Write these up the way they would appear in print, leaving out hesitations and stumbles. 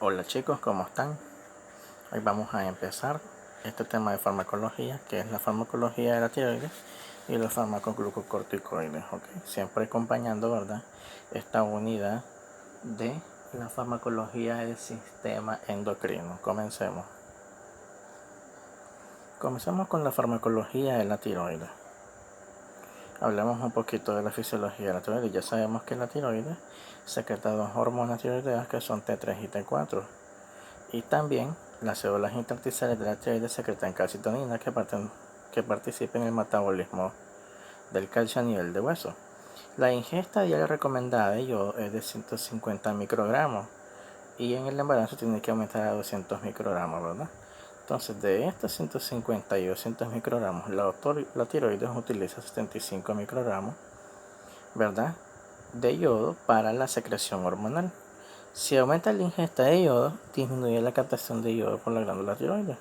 Hola chicos, ¿cómo están? Hoy vamos a empezar este tema de farmacología, que es la farmacología de la tiroides y los fármacos glucocorticoides, ¿ok? Siempre acompañando, ¿verdad?, esta unidad de la farmacología del sistema endocrino. Comencemos. Comencemos con la farmacología de la tiroides. Hablemos un poquito de la fisiología de la tiroides. Ya sabemos que la tiroides secreta dos hormonas tiroideas que son T3 y T4. Y también las células intersticiales de la tiroides secretan calcitonina que participa en el metabolismo del calcio a nivel de hueso. La ingesta diaria recomendada de yodo es de 150 microgramos y en el embarazo tiene que aumentar a 200 microgramos, ¿verdad? Entonces, de estos 150 y 200 microgramos, la tiroides utiliza 75 microgramos, ¿verdad?, de yodo para la secreción hormonal. Si aumenta la ingesta de yodo, disminuye la captación de yodo por la glándula tiroides.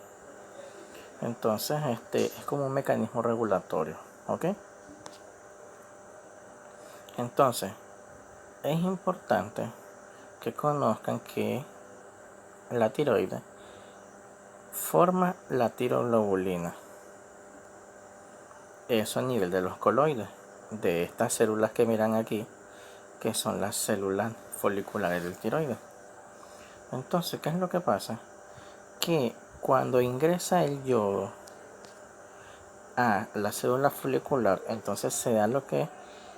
Entonces, es como un mecanismo regulatorio, ¿ok? Entonces, es importante que conozcan que la tiroides forma la tiroglobulina. Eso a nivel de los coloides, de estas células que miran aquí, que son las células foliculares del tiroides. Entonces, ¿qué es lo que pasa? Que cuando ingresa el yodo a la célula folicular, entonces se da lo que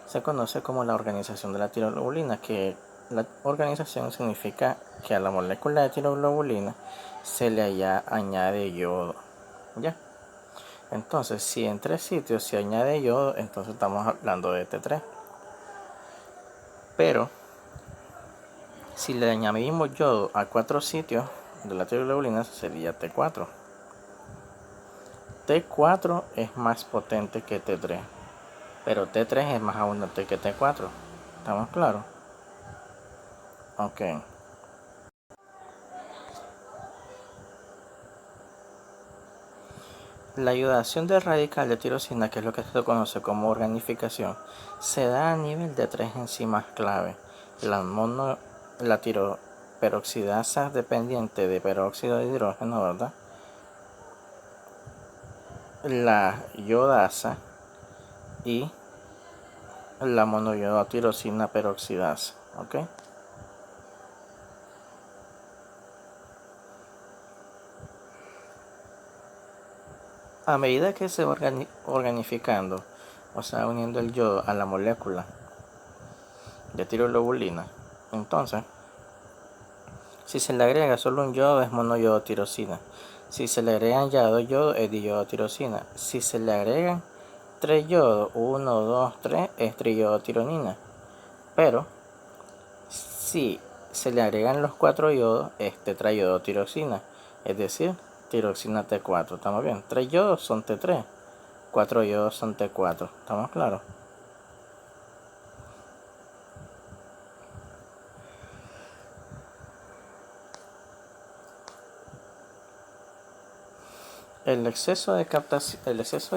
se conoce como la organización de la tiroglobulina, que la organización significa que a la molécula de tiroglobulina se le añade yodo, ¿ya? Entonces, si en 3 sitios se añade yodo, entonces estamos hablando de T3. Pero, si le añadimos yodo a 4 sitios de la tiroglobulina, sería T4. T4 es más potente que T3, pero T3 es más abundante que T4. ¿Estamos claros? Ok. La ayudación del radical de tirosina, que es lo que se conoce como organificación, se da a nivel de 3 enzimas clave. La tiroperoxidasa dependiente de peróxido de hidrógeno, ¿verdad?, la iodasa y la monoiodotirosina peroxidasa, ¿ok? A medida que se va organificando, o sea, uniendo el yodo a la molécula de tiroglobulina, entonces, si se le agrega solo un yodo es monoiodotirosina. Si se le agregan ya 2 yodos es diiodotirosina. Si se le agregan 3 yodos, 1, 2, 3 es triiodotironina. Pero si se le agregan los 4 yodos es tetraiodotirosina, es decir, tiroxina T4. ¿Estamos bien? 3 yodos son T3, 4 yodos son T4. ¿Estamos claros? El exceso de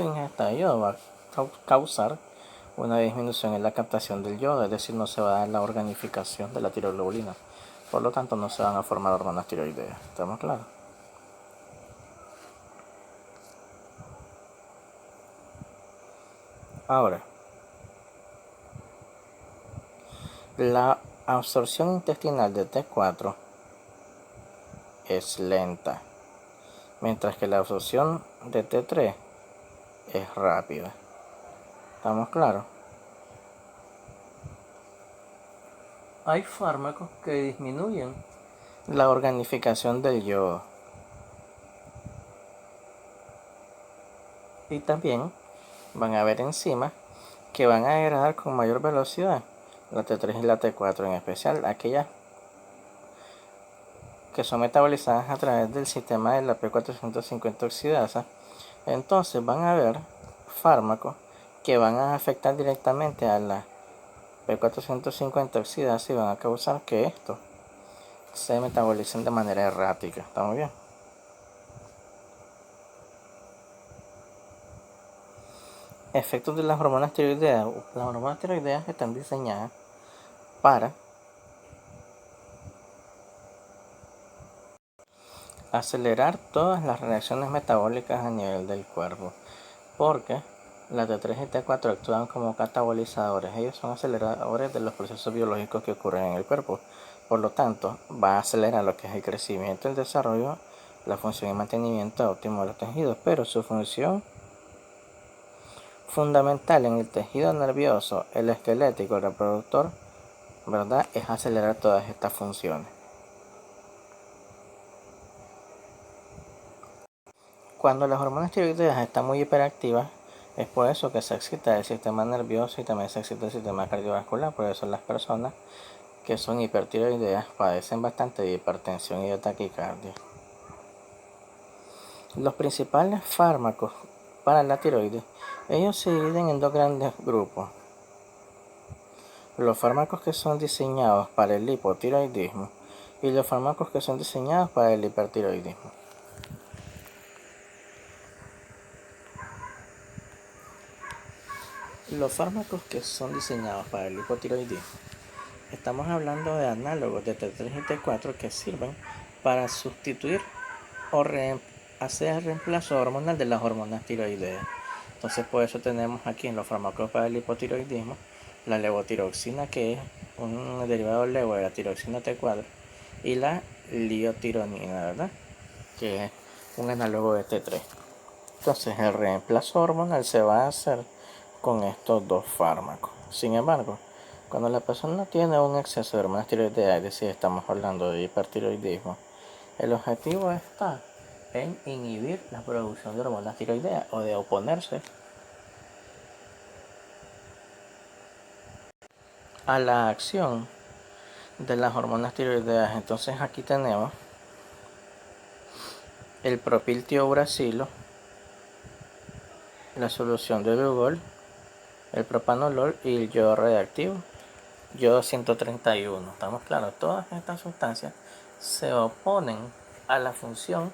ingesta de yodo va a causar una disminución en la captación del yodo, es decir, no se va a dar la organificación de la tiroglobulina. Por lo tanto, no se van a formar hormonas tiroideas. ¿Estamos claros? Ahora, la absorción intestinal de T4 es lenta, mientras que la absorción de T3 es rápida. ¿Estamos claros? Hay fármacos que disminuyen la organificación del yodo y también van a haber enzimas que van a degradar con mayor velocidad la T3 y la T4, en especial aquellas que son metabolizadas a través del sistema de la P450 oxidasa. Entonces van a haber fármacos que van a afectar directamente a la P450 oxidasa y van a causar que estos se metabolicen de manera errática. ¿Estamos bien? Efectos de las hormonas tiroideas. Las hormonas tiroideas están diseñadas para acelerar todas las reacciones metabólicas a nivel del cuerpo, porque la T3 y T4 actúan como catabolizadores. Ellos son aceleradores de los procesos biológicos que ocurren en el cuerpo. Por lo tanto, va a acelerar lo que es el crecimiento, el desarrollo, la función y mantenimiento óptimo de los tejidos, pero su función fundamental en el tejido nervioso, el esquelético, el reproductor, ¿verdad?, es acelerar todas estas funciones. Cuando las hormonas tiroideas están muy hiperactivas, es por eso que se excita el sistema nervioso y también se excita el sistema cardiovascular. Por eso las personas que son hipertiroideas padecen bastante de hipertensión y de taquicardia. Los principales fármacos para la tiroides, ellos se dividen en dos grandes grupos. Los fármacos que son diseñados para el hipotiroidismo y los fármacos que son diseñados para el hipertiroidismo. Los fármacos que son diseñados para el hipotiroidismo, estamos hablando de análogos de T3 y T4 que sirven para sustituir o hacer el reemplazo hormonal de las hormonas tiroideas. Entonces, por eso tenemos aquí en los fármacos para el hipotiroidismo la levotiroxina, que es un derivado levo de la tiroxina T4, y la liotironina, ¿verdad?, que es un análogo de T3. Entonces, el reemplazo hormonal se va a hacer con estos dos fármacos. Sin embargo, cuando la persona tiene un exceso de hormonas tiroideas, es decir, estamos hablando de hipertiroidismo, el objetivo está en inhibir la producción de hormonas tiroideas o de oponerse a la acción de las hormonas tiroideas. Entonces aquí tenemos el propiltiouracilo, la solución de Lugol, el propanolol y el yodo radioactivo, yodo 131. ¿Estamos claros? Todas estas sustancias se oponen a la función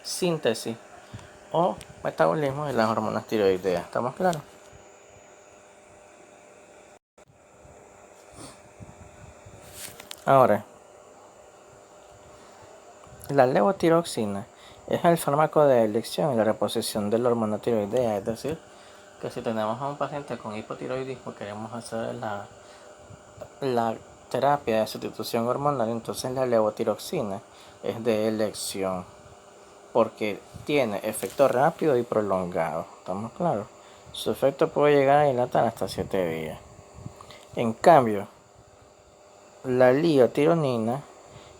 síntesis o metabolismo de las hormonas tiroideas. ¿Estamos claros? Ahora, la levotiroxina es el fármaco de elección en la reposición de la hormona tiroidea, es decir, que si tenemos a un paciente con hipotiroidismo, queremos hacer la terapia de sustitución hormonal, entonces la levotiroxina es de elección, porque tiene efecto rápido y prolongado. ¿Estamos claros? Su efecto puede llegar a dilatar hasta 7 días. En cambio, la liotironina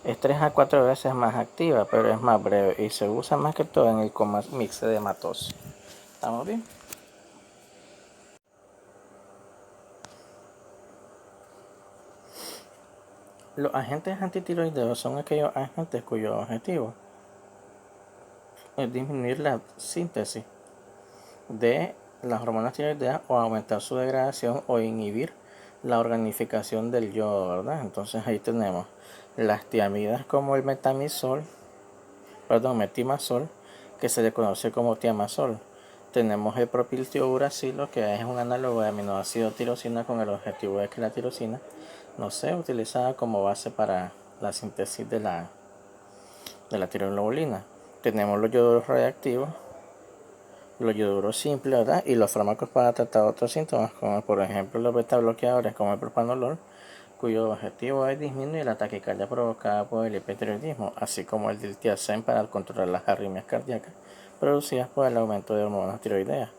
es 3 a 4 veces más activa, pero es más breve y se usa más que todo en el coma mixedematoso. ¿Estamos bien? Los agentes antitiroideos son aquellos agentes cuyo objetivo es disminuir la síntesis de las hormonas tiroideas o aumentar su degradación o inhibir la organificación del yodo, ¿verdad? Entonces ahí tenemos las tiamidas como el metimazol, que se le conoce como tiamazol. Tenemos el propiltiouracilo, que es un análogo de aminoácido tirosina con el objetivo de que la tirosina no sea utilizada como base para la síntesis de la tiroglobulina. Tenemos los yoduros radiactivos, los yoduros simples, ¿verdad?, y los fármacos para tratar otros síntomas, como por ejemplo los beta bloqueadores como el propanolol, cuyo objetivo es disminuir la taquicardia provocada por el hipertiroidismo, así como el diltiazem para controlar las arritmias cardíacas producidas por el aumento de hormonas tiroideas.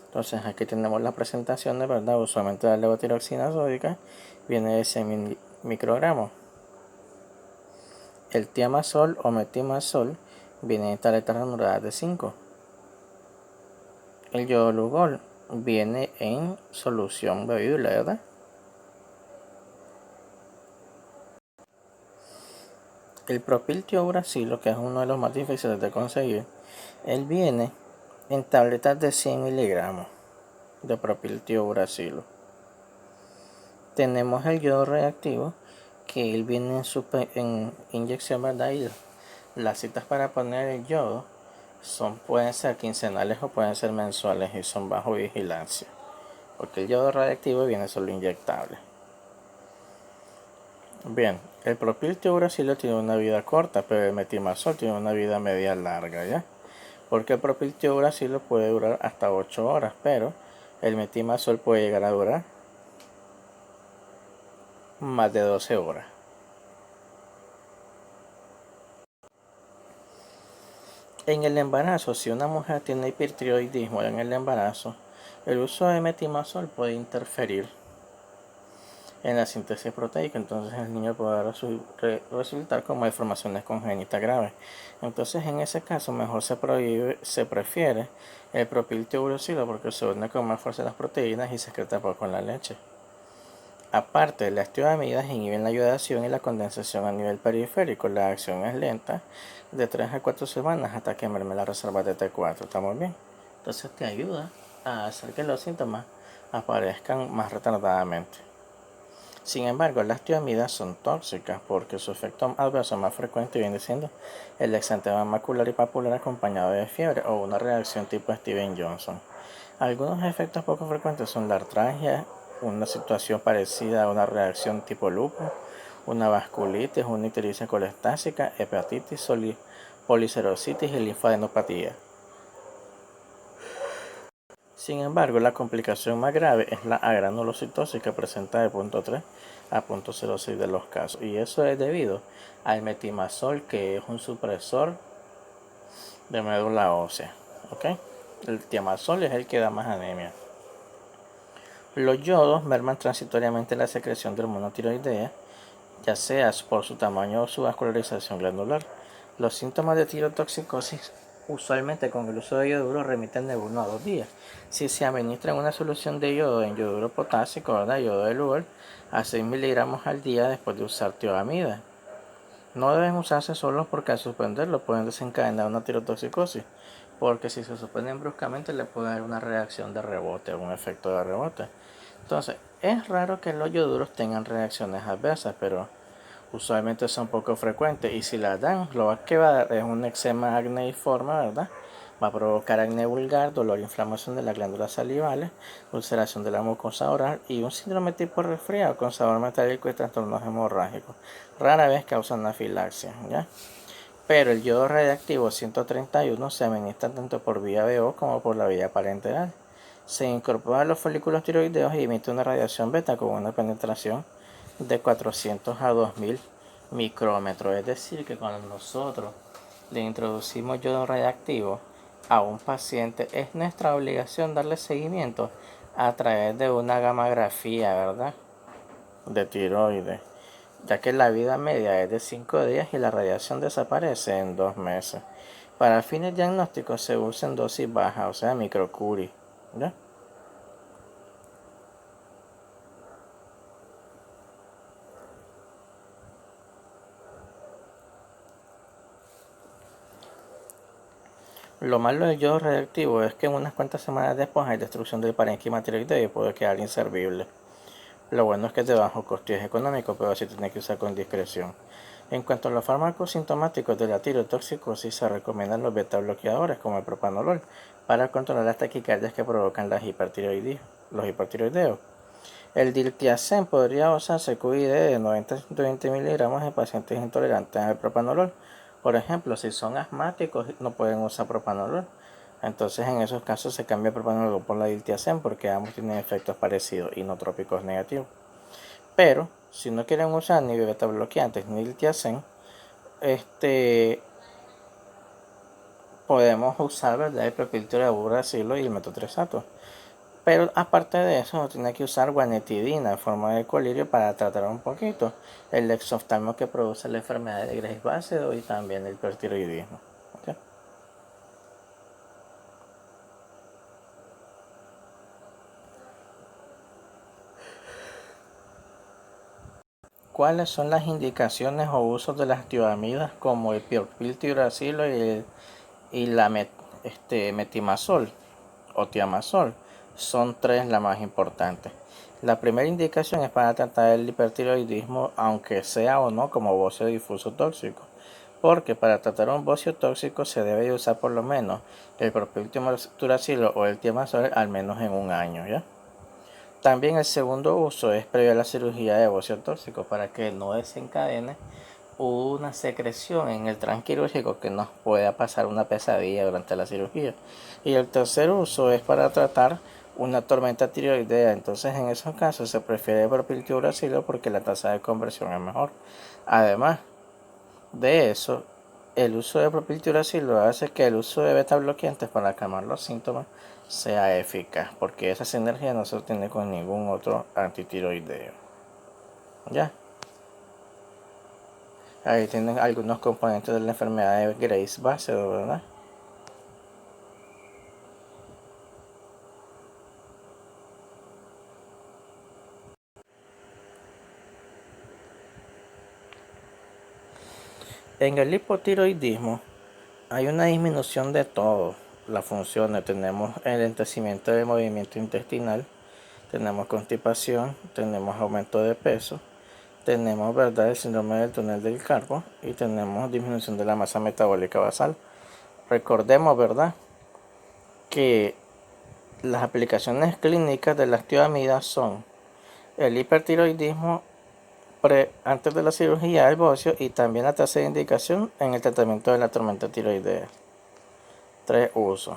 Entonces aquí tenemos la presentación de, ¿verdad? Usualmente la levotiroxina sódica viene de 100 microgramos. El tiamazol o metimazol viene en tabletas granuladas de 5. El yodolugol viene en solución bebible, ¿verdad? El propiltiouracilo, que es uno de los más difíciles de conseguir, él viene en tabletas de 100 miligramos de propiltiouracilo. Tenemos el yodo reactivo, que él viene en inyección, ¿verdad? Y las citas para poner el yodo pueden ser quincenales o pueden ser mensuales y son bajo vigilancia, porque el yodo radiactivo viene solo inyectable. Bien, el propiltiuracilo tiene una vida corta, pero el metimazol tiene una vida media larga, ¿ya? Porque el propiltiuracilo puede durar hasta 8 horas, pero el metimazol puede llegar a durar más de 12 horas. En el embarazo, si una mujer tiene hipertiroidismo en el embarazo, el uso de metimazol puede interferir en la síntesis proteica, entonces el niño puede resultar con malformaciones congénitas graves. Entonces en ese caso mejor se prefiere el propiltiuracilo porque se une con más fuerza las proteínas y se excreta poco en la leche. Aparte, las tioamidas inhiben la iodación y la condensación a nivel periférico. La acción es lenta, de 3 a 4 semanas hasta que merme la reserva de T4. ¿Estamos bien? Entonces te ayuda a hacer que los síntomas aparezcan más retardadamente. Sin embargo, las tioamidas son tóxicas porque su efecto adverso más frecuente viene siendo el exantema macular y papular acompañado de fiebre o una reacción tipo Steven Johnson. Algunos efectos poco frecuentes son la artralgia, una situación parecida a una reacción tipo lupus, una vasculitis, una ictericia colestásica, hepatitis, policerositis y linfadenopatía. Sin embargo, la complicación más grave es la agranulocitosis que presenta de 0.3 a 0.06 de los casos. Y eso es debido al metimazol, que es un supresor de médula ósea. ¿Okay? El tiamazol es el que da más anemia. Los yodos merman transitoriamente la secreción de hormona tiroidea, ya sea por su tamaño o su vascularización glandular. Los síntomas de tirotoxicosis usualmente con el uso de yoduro remiten de 1 a 2 días. Si se administra una solución de yodo en yoduro potásico, ¿verdad? Yodo de lugar, a 6 miligramos al día después de usar tioamida. No deben usarse solos porque al suspenderlo pueden desencadenar una tirotoxicosis, porque si se suspenden bruscamente le puede dar una reacción de rebote o un efecto de rebote. Entonces, es raro que los yoduros tengan reacciones adversas, pero usualmente son poco frecuentes y si las dan, lo que va a dar es un eczema acneiforme, ¿verdad? Va a provocar acné vulgar, dolor e inflamación de las glándulas salivales, ulceración de la mucosa oral y un síndrome tipo resfriado con sabor metálico y trastornos hemorrágicos. Rara vez causa anafilaxia, ¿ya? Pero el yodo radiactivo 131 se administra tanto por vía BO como por la vía parenteral. Se incorpora a los folículos tiroideos y emite una radiación beta con una penetración de 400 a 2000 micrómetros. Es decir, que cuando nosotros le introducimos yodo radiactivo a un paciente, es nuestra obligación darle seguimiento a través de una gamografía, ¿verdad? De tiroides, ya que la vida media es de 5 días y la radiación desaparece en 2 meses. Para fines diagnósticos se usan dosis bajas, o sea, microcurie, ¿ya? Lo malo del yodo radiactivo es que unas cuantas semanas después hay destrucción del parénquima tiroideo y puede quedar inservible. Lo bueno es que es de bajo costo y es económico, pero se tiene que usar con discreción. En cuanto a los fármacos sintomáticos de la tirotoxicosis, se recomiendan los beta bloqueadores como el propanolol para controlar las taquicardias que provocan los hipertiroideos. El diltiazem podría usarse QID de 90 a 120 miligramos en pacientes intolerantes al propanolol. Por ejemplo, si son asmáticos no pueden usar propanolol. Entonces en esos casos se cambia el propanolol por la diltiazem porque ambos tienen efectos parecidos, inotrópicos negativos. Pero si no quieren usar ni beta bloqueantes ni diltiazem, podemos usar, ¿verdad?, el propiltiuracilo y el metotrexato. Pero aparte de eso, tiene que usar guanetidina en forma de colirio para tratar un poquito el exoftalmo que produce la enfermedad de Graves ácido y también el hipertiroidismo. ¿Okay? ¿Cuáles son las indicaciones o usos de las tioamidas como el propiltiuracilo y la metimazol o tiamazol? Son 3 las más importantes. La primera indicación es para tratar el hipertiroidismo, aunque sea o no como bocio difuso tóxico, porque para tratar un bocio tóxico se debe usar por lo menos el propiltiuracilo o el tiamazol al menos en un año, ¿ya? También el segundo uso es previo a la cirugía de bocio tóxico para que no desencadene una secreción en el transquirúrgico que nos pueda pasar una pesadilla durante la cirugía. Y el tercer uso es para tratar una tormenta tiroidea. Entonces en esos casos se prefiere propiltiuracilo porque la tasa de conversión es mejor. Además de eso, el uso de propiltiuracilo hace que el uso de beta bloqueantes para calmar los síntomas sea eficaz, porque esa sinergia no se obtiene con ningún otro antitiroideo. ¿Ya? Ahí tienen algunos componentes de la enfermedad de Graves Basedow, ¿verdad? En el hipotiroidismo hay una disminución de todo las funciones. Tenemos enlentecimiento del movimiento intestinal, tenemos constipación, tenemos aumento de peso, tenemos, ¿verdad?, el síndrome del túnel del carpo y tenemos disminución de la masa metabólica basal. Recordemos, ¿verdad?, que las aplicaciones clínicas de las tioamidas son el hipertiroidismo antes de la cirugía del bocio y también la tercera indicación en el tratamiento de la tormenta tiroidea. 3 usos.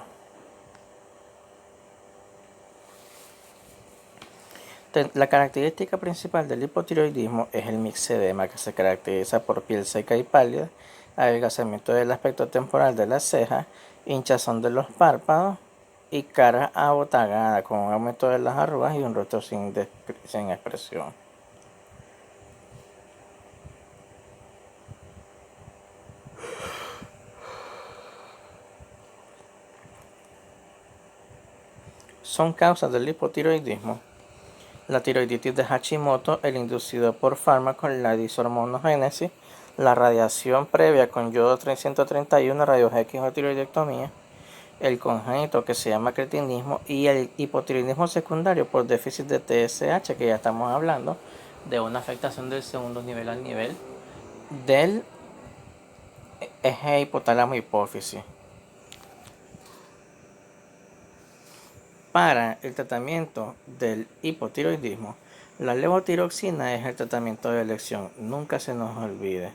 La característica principal del hipotiroidismo es el mixedema, que se caracteriza por piel seca y pálida, adelgazamiento del aspecto temporal de las cejas, hinchazón de los párpados y cara abotagada con un aumento de las arrugas y un rostro sin expresión. Son causas del hipotiroidismo: la tiroiditis de Hashimoto, el inducido por fármacos, la dishormonogénesis, la radiación previa con yodo 331, rayos X o tiroidectomía, el congénito que se llama cretinismo y el hipotiroidismo secundario por déficit de TSH, que ya estamos hablando de una afectación del segundo nivel al nivel del eje hipotálamo-hipófisis. Para el tratamiento del hipotiroidismo, la levotiroxina es el tratamiento de elección. Nunca se nos olvide.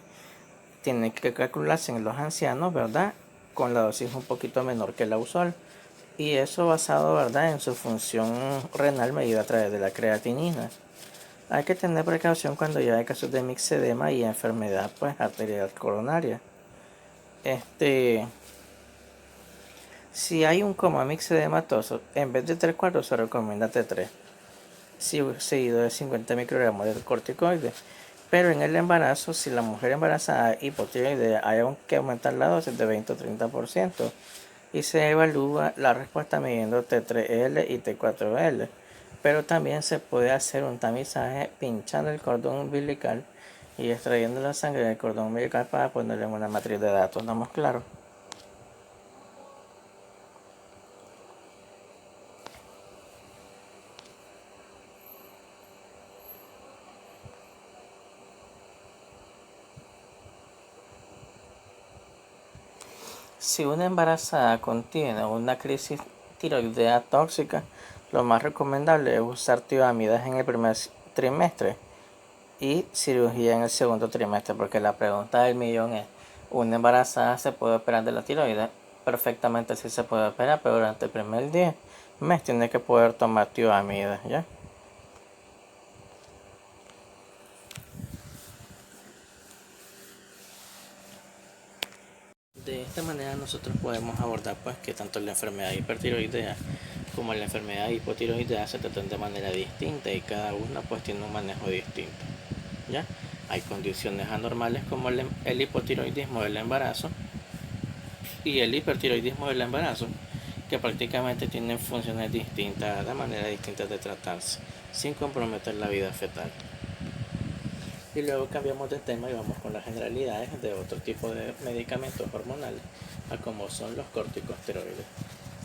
Tiene que calcularse en los ancianos, ¿verdad?, con la dosis un poquito menor que la usual. Y eso basado, ¿verdad?, en su función renal medida a través de la creatinina. Hay que tener precaución cuando ya hay casos de mixedema y enfermedad arterial coronaria. Si hay un coma mixedematoso, en vez de 3/4 se recomienda T3, seguido de 50 microgramos de corticoides. Pero en el embarazo, si la mujer embarazada hipotiroidea, hay que aumentar la dosis de 20 o 30% y se evalúa la respuesta midiendo T3L y T4L. Pero también se puede hacer un tamizaje pinchando el cordón umbilical y extrayendo la sangre del cordón umbilical para ponerle en una matriz de datos. ¿Estamos claros? Si una embarazada contiene una crisis tiroidea tóxica, lo más recomendable es usar tioamidas en el primer trimestre y cirugía en el segundo trimestre, porque la pregunta del millón es: ¿una embarazada se puede operar de la tiroides? Perfectamente sí se puede operar, pero durante el primer mes tiene que poder tomar tioamidas, ¿ya? De esta manera nosotros podemos abordar pues que tanto la enfermedad hipertiroidea como la enfermedad hipotiroidea se tratan de manera distinta y cada una pues tiene un manejo distinto, ¿ya? Hay condiciones anormales como el hipotiroidismo del embarazo y el hipertiroidismo del embarazo, que prácticamente tienen funciones distintas, de manera distinta de tratarse, sin comprometer la vida fetal. Y luego cambiamos de tema y vamos con las generalidades de otro tipo de medicamentos hormonales, a como son los corticosteroides.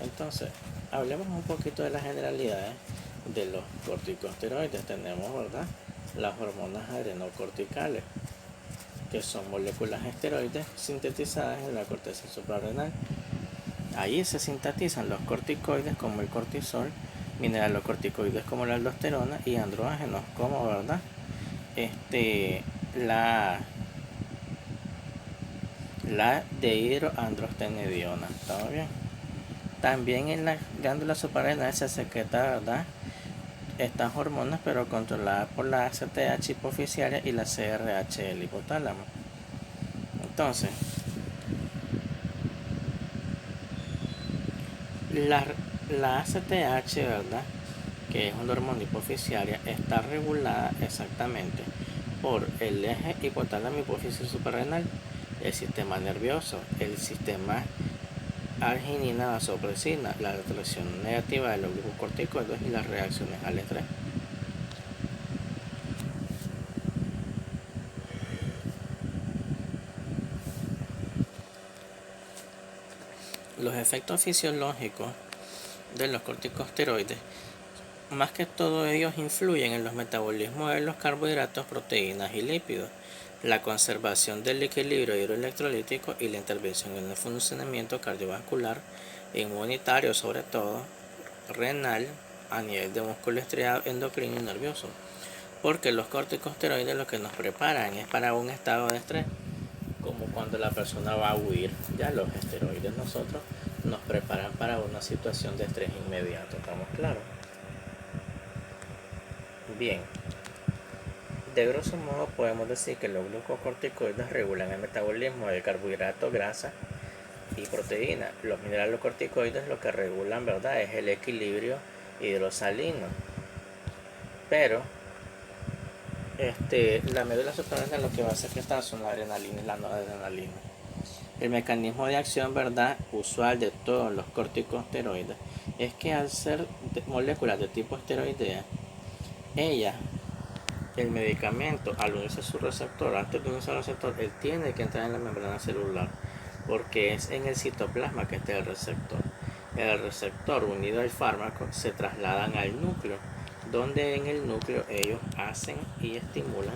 Entonces, hablemos un poquito de las generalidades de los corticosteroides. Tenemos, ¿verdad?, las hormonas adrenocorticales, que son moléculas esteroides sintetizadas en la corteza suprarrenal. Ahí se sintetizan los corticoides como el cortisol mineralocorticoides como la aldosterona y andrógenos como, ¿verdad? La dehidroandrostenediona. ¿Está bien? También en la glándula suprarrenal se secreta, ¿verdad?, estas hormonas, pero controladas por la ACTH hipofisiaria y la CRH del hipotálamo. Entonces, la ACTH, ¿verdad?, que es una hormona hipofisiaria, está regulada exactamente por el eje hipotálamo hipófisis suprarrenal, el sistema nervioso, el sistema arginina vasopresina, la retracción negativa de los glucocorticoides y las reacciones al estrés. Los efectos fisiológicos de los corticosteroides, más que todo ellos influyen en los metabolismos de los carbohidratos, proteínas y lípidos, la conservación del equilibrio hidroelectrolítico y la intervención en el funcionamiento cardiovascular, inmunitario sobre todo, renal, a nivel de músculo estriado, endocrino y nervioso. Porque los corticosteroides lo que nos preparan es para un estado de estrés, como cuando la persona va a huir. Ya los esteroides nosotros nos preparan para una situación de estrés inmediato, ¿estamos claros? Bien, de grosso modo podemos decir que los glucocorticoides regulan el metabolismo del carbohidrato, grasa y proteína. Los mineralocorticoides lo que regulan, ¿verdad?, es el equilibrio hidrosalino. Pero la médula suprarrenal lo que va a secretar son la adrenalina y la noradrenalina. El mecanismo de acción, ¿verdad?, usual de todos los corticosteroides es que al ser moléculas de tipo esteroidea, el medicamento, al unirse a su receptor, antes de unirse al receptor, él tiene que entrar en la membrana celular, porque es en el citoplasma que está el receptor. El receptor unido al fármaco se trasladan al núcleo, donde en el núcleo ellos hacen y estimulan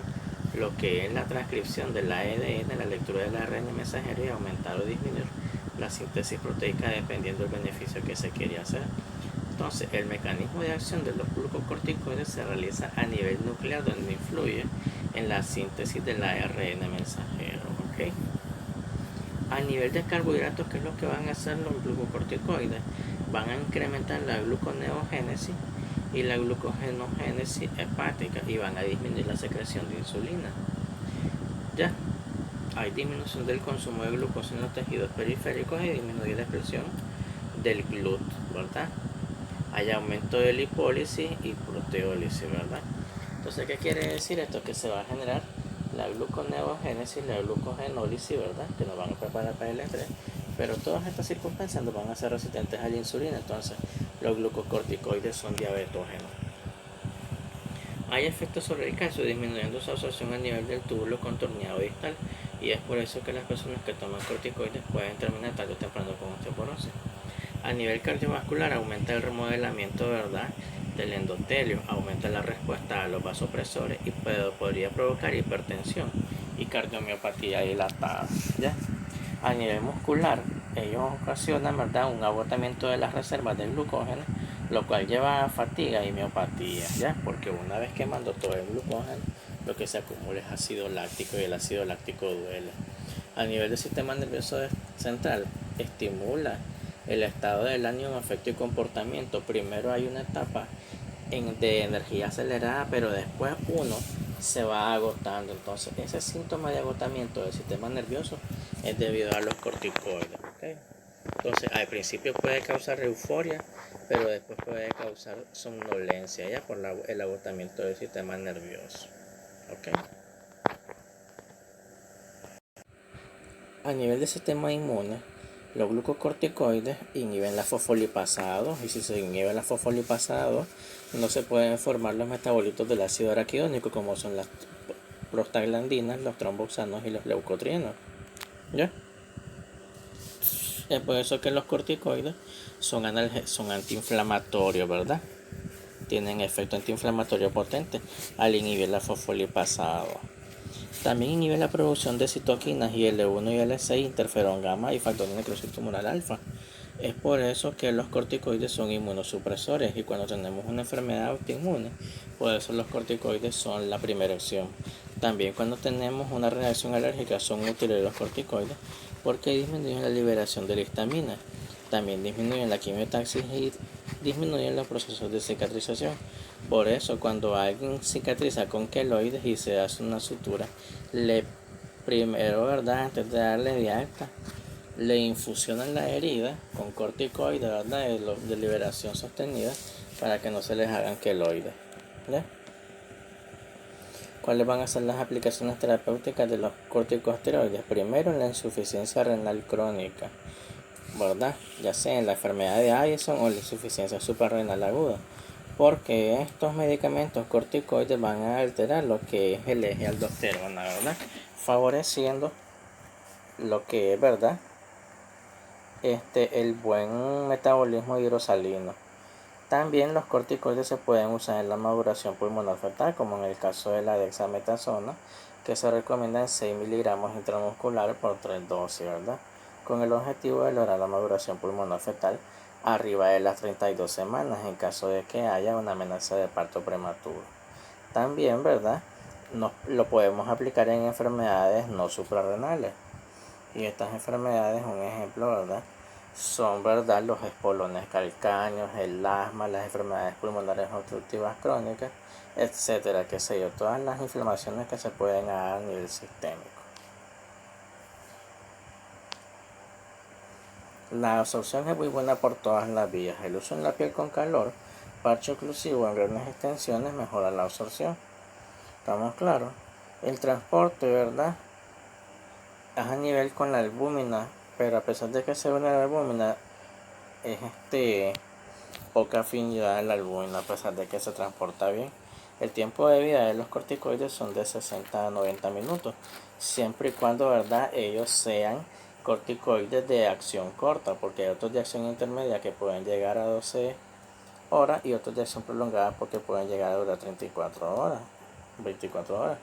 lo que es la transcripción del ADN, la lectura del ARN mensajero y aumentar o disminuir la síntesis proteica dependiendo del beneficio que se quiere hacer. Entonces, el mecanismo de acción de los glucocorticoides se realiza a nivel nuclear, donde influye en la síntesis del ARN mensajero. ¿Okay? A nivel de carbohidratos, ¿qué es lo que van a hacer los glucocorticoides? Van a incrementar la gluconeogénesis y la glucogenogénesis hepática y van a disminuir la secreción de insulina. Ya, hay disminución del consumo de glucosa en los tejidos periféricos y disminuye la expresión del GLUT, ¿verdad? Hay aumento de lipólisis y proteólisis, ¿verdad? Entonces, ¿qué quiere decir esto? Que se va a generar la gluconeogénesis, la glucogenólisis, ¿verdad?, que nos van a preparar para el estrés, pero todas estas circunstancias nos van a ser resistentes a la insulina. Entonces, los glucocorticoides son diabetógenos. Hay efectos sobre el calcio, disminuyendo su absorción a nivel del túbulo contorneado distal, y es por eso que las personas que toman corticoides pueden terminar tarde o temprano con osteoporosis. A nivel cardiovascular, aumenta el remodelamiento, ¿verdad?, del endotelio, aumenta la respuesta a los vasopresores y podría provocar hipertensión y cardiomiopatía dilatada. ¿Ya? A nivel muscular, ellos ocasionan, ¿verdad?, un agotamiento de las reservas de glucógeno, lo cual lleva a fatiga y miopatía, ¿ya? Porque una vez quemando todo el glucógeno, lo que se acumula es ácido láctico y el ácido láctico duele. A nivel del sistema nervioso central, estimula el estado del ánimo, afecto y comportamiento. Primero hay una etapa de energía acelerada, pero después uno se va agotando. Entonces, ese síntoma de agotamiento del sistema nervioso es debido a los corticoides. ¿Okay? Entonces, al principio puede causar euforia, pero después puede causar somnolencia, ya por el agotamiento del sistema nervioso. ¿Okay? A nivel del sistema inmune, los glucocorticoides inhiben la fosfolipasa 2, y si se inhibe la fosfolipasa 2, no se pueden formar los metabolitos del ácido araquidónico, como son las prostaglandinas, los tromboxanos y los leucotrienos. ¿Ya? Es por eso que los corticoides son antiinflamatorios, ¿verdad? Tienen efecto antiinflamatorio potente al inhibir la fosfolipasa 2. También inhibe la producción de citoquinas y L1 y L6, interferón gamma y factor de necrosis tumoral alfa. Es por eso que los corticoides son inmunosupresores, y cuando tenemos una enfermedad autoinmune, por eso los corticoides son la primera opción. También cuando tenemos una reacción alérgica son útiles los corticoides porque disminuyen la liberación de la histamina, también disminuyen la quimiotaxis y disminuyen los procesos de cicatrización. Por eso cuando alguien cicatriza con queloides y se hace una sutura, le primero, ¿verdad?, antes de darle de alta, le infusionan la herida con corticoides, ¿verdad?, de liberación sostenida para que no se les hagan queloides. ¿Ya? ¿Cuáles van a ser las aplicaciones terapéuticas de los corticosteroides? Primero, en la insuficiencia renal crónica, ¿verdad? Ya sea en la enfermedad de Addison o la insuficiencia suprarrenal aguda, porque estos medicamentos corticoides van a alterar lo que es el eje aldosterona, ¿verdad?, favoreciendo lo que es, ¿verdad?, el buen metabolismo hidrosalino. También los corticoides se pueden usar en la maduración pulmonar fetal, como en el caso de la dexametasona, que se recomienda en 6 miligramos intramuscular por 3 dosis, ¿verdad?, con el objetivo de lograr la maduración pulmonar fetal arriba de las 32 semanas en caso de que haya una amenaza de parto prematuro. También, ¿verdad?, lo podemos aplicar en enfermedades no suprarrenales. Y estas enfermedades, un ejemplo, ¿verdad?, son, ¿verdad?, los espolones calcáneos, el asma, las enfermedades pulmonares obstructivas crónicas, etcétera, qué sé yo, todas las inflamaciones que se pueden dar a nivel sistémico. La absorción es muy buena por todas las vías. El uso en la piel con calor, parche oclusivo en grandes extensiones mejora la absorción. ¿Estamos claros? El transporte, ¿verdad?, es a nivel con la albúmina, pero a pesar de que se une la albúmina, es poca afinidad a la albúmina a pesar de que se transporta bien. El tiempo de vida de los corticoides son de 60 a 90 minutos, siempre y cuando, ¿verdad?, ellos sean corticoides de acción corta, porque hay otros de acción intermedia que pueden llegar a 12 horas y otros de acción prolongada porque pueden llegar a durar 34 horas, 24 horas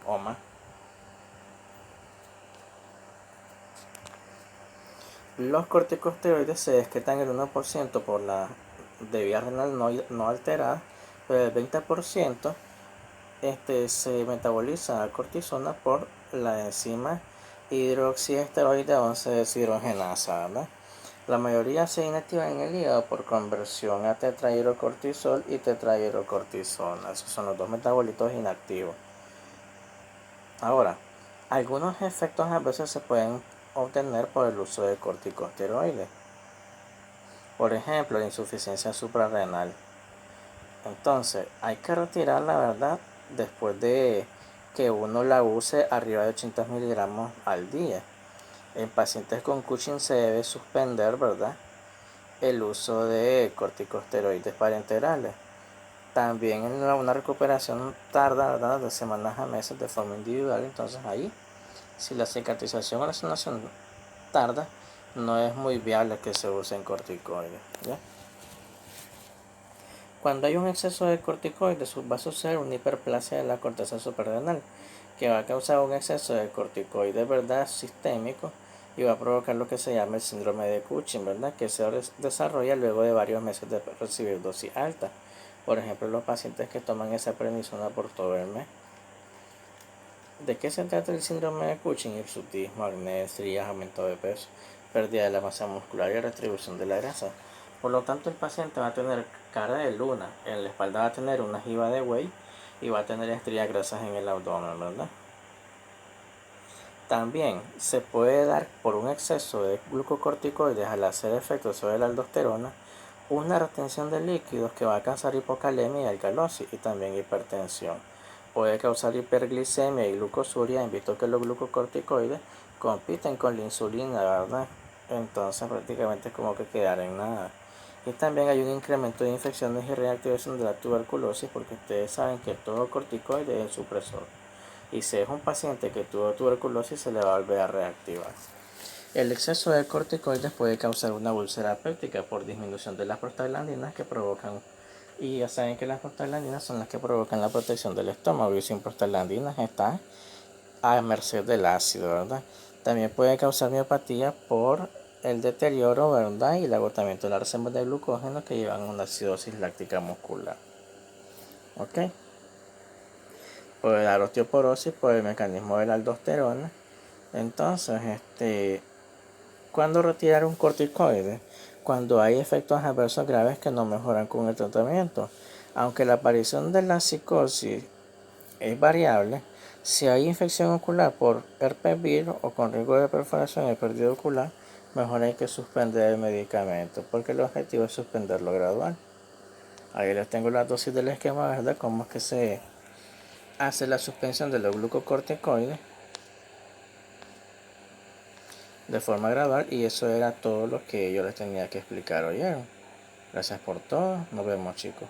o más. Los corticosteroides se excretan el 1% por la de vía renal no alterada, pero el 20% se metaboliza a cortisona por la enzima hidroxiesteroide 11 deshidrogenasa, ¿verdad? La mayoría se inactiva en el hígado por conversión a tetrahidrocortisol y tetrahidrocortisona. Esos son los dos metabolitos inactivos. Ahora, algunos efectos a veces se pueden obtener por el uso de corticosteroides. Por ejemplo, la insuficiencia suprarrenal. Entonces, hay que retirar la verdad después de que uno la use arriba de 80 miligramos al día. En pacientes con Cushing se debe suspender, ¿verdad?, el uso de corticosteroides parenterales. También en una recuperación tarda, ¿verdad?, de semanas a meses de forma individual. Entonces ahí, si la cicatrización o la sanación tarda, no es muy viable que se usen corticoides, ¿ya? Cuando hay un exceso de corticoides va a suceder una hiperplasia de la corteza suprarrenal, que va a causar un exceso de corticoides, ¿verdad?, sistémico, y va a provocar lo que se llama el síndrome de Cushing, ¿verdad?, que se desarrolla luego de varios meses de recibir dosis alta. Por ejemplo, los pacientes que toman esa prednisona por todo el mes. ¿De qué se trata el síndrome de Cushing? Hirsutismo, acné, estrías, aumento de peso, pérdida de la masa muscular y retribución de la grasa. Por lo tanto, el paciente va a tener cara de luna, en la espalda va a tener una jiba de buey y va a tener estrías grasas en el abdomen, ¿verdad? También se puede dar por un exceso de glucocorticoides al hacer efecto sobre la aldosterona una retención de líquidos que va a causar hipocalemia y alcalosis y también hipertensión. Puede causar hiperglicemia y glucosuria, visto que los glucocorticoides compiten con la insulina, ¿verdad? Entonces prácticamente es como que quedar en nada. Y también hay un incremento de infecciones y reactivación de la tuberculosis, porque ustedes saben que todo corticoide es el supresor. Y si es un paciente que tuvo tuberculosis, se le va a volver a reactivar. El exceso de corticoides puede causar una úlcera péptica por disminución de las prostaglandinas que provocan, y ya saben que las prostaglandinas son las que provocan la protección del estómago, y sin prostaglandinas está a merced del ácido, ¿verdad? También puede causar miopatía por el deterioro, ¿verdad? Y el agotamiento de las reservas de glucógeno que llevan a una acidosis láctica muscular. ¿Ok? Puede dar osteoporosis por el mecanismo de la aldosterona. Entonces, ¿cuándo retirar un corticoide? Cuando hay efectos adversos graves que no mejoran con el tratamiento. Aunque la aparición de la psicosis es variable, si hay infección ocular por herpes virus o con riesgo de perforación y pérdida ocular, mejor hay que suspender el medicamento, porque el objetivo es suspenderlo gradual. Ahí les tengo la dosis del esquema, ¿verdad? Cómo es que se hace la suspensión de los glucocorticoides de forma gradual, y eso era todo lo que yo les tenía que explicar hoy. Gracias por todo, nos vemos, chicos.